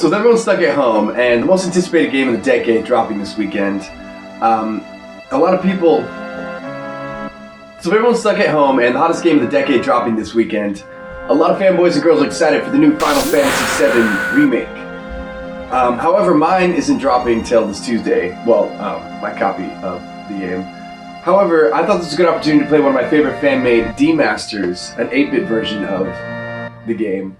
So with everyone stuck at home, and the most anticipated game of the decade dropping this weekend, a lot of people... So if everyone's stuck at home, and the hottest game of the decade dropping this weekend, a lot of fanboys and girls are excited for the new Final Fantasy VII remake. However, mine isn't dropping till this Tuesday. Well, my copy of the game. However, I thought this was a good opportunity to play one of my favorite fan-made demasters, an 8-bit version of the game.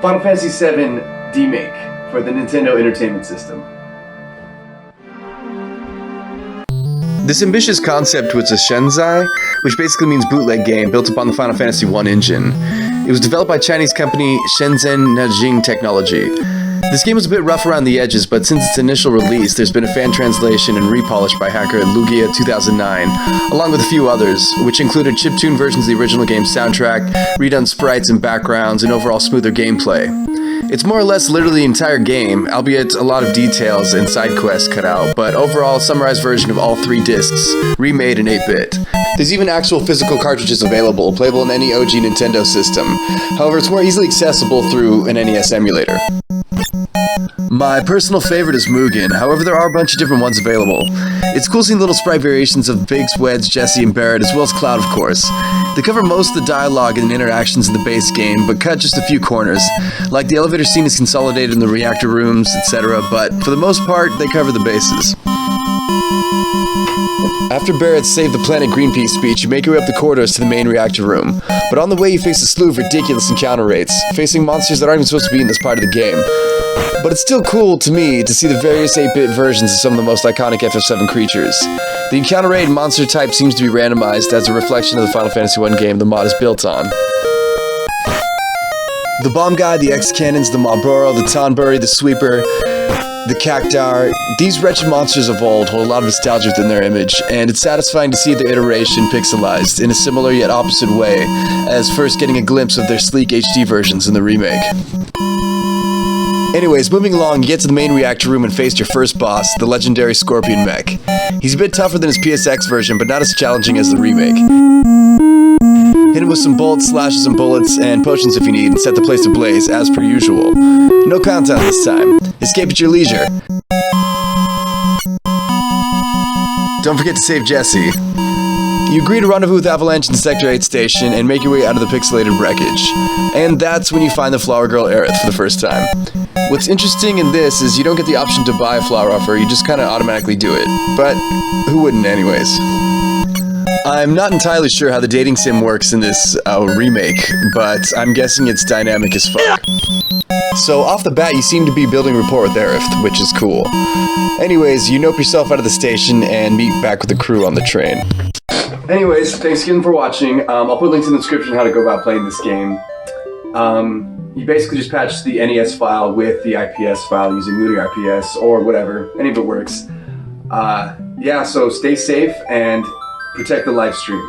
Final Fantasy VII DEMASTERED for the Nintendo Entertainment System. This ambitious concept was a Shenzai, which basically means bootleg game, built upon the Final Fantasy I engine. It was developed by Chinese company Shenzhen Nanjing Technology. This game was a bit rough around the edges, but since its initial release, there's been a fan translation and repolish by hacker Lugia 2009, along with a few others, which included chiptune versions of the original game's soundtrack, redone sprites and backgrounds, and overall smoother gameplay. It's more or less literally the entire game, albeit a lot of details and side quests cut out, but overall a summarized version of all 3 discs, remade in 8-bit. There's even actual physical cartridges available, playable in any OG Nintendo system. However, it's more easily accessible through an NES emulator. My personal favorite is Mugen, however there are a bunch of different ones available. It's cool seeing little sprite variations of Biggs, Wedge, Jesse, and Barrett, as well as Cloud, of course. They cover most of the dialogue and interactions in the base game, but cut just a few corners. Like the elevator scene is consolidated in the reactor rooms, etc., but for the most part, they cover the bases. After Barrett's Save the Planet Greenpeace speech, you make your way up the corridors to the main reactor room. But on the way you face a slew of ridiculous encounter rates, facing monsters that aren't even supposed to be in this part of the game. But it's still cool to me to see the various 8-bit versions of some of the most iconic FF7 creatures. The encounter rate and monster type seems to be randomized as a reflection of the Final Fantasy I game the mod is built on. The Bomb Guy, the X-Cannons, the Marlboro, the Tonberry, the Sweeper, the Cactar, these wretched monsters of old hold a lot of nostalgia within their image, and it's satisfying to see their iteration pixelized in a similar yet opposite way, as first getting a glimpse of their sleek HD versions in the remake. Anyways, moving along, you get to the main reactor room and face your first boss, the legendary Scorpion Mech. He's a bit tougher than his PSX version, but not as challenging as the remake. Hit him with some bolts, slashes, and bullets, and potions if you need, and set the place ablaze, as per usual. No countdown this time. Escape at your leisure. Don't forget to save Jesse. You agree to rendezvous with Avalanche in Sector 8 station and make your way out of the pixelated wreckage. And that's when you find the Flower Girl Aerith for the first time. What's interesting in this is you don't get the option to buy a flower off her, you just kinda automatically do it. But who wouldn't anyways? I'm not entirely sure how the dating sim works in this remake, but I'm guessing it's dynamic as fuck. So off the bat, you seem to be building rapport with Aerith, which is cool. Anyways, you nope yourself out of the station and meet back with the crew on the train. Anyways, thanks again for watching. I'll put links in the description how to go about playing this game. You basically just patch the NES file with the IPS file using Looting IPS or whatever. Any of it works. Yeah, so stay safe and protect the live stream.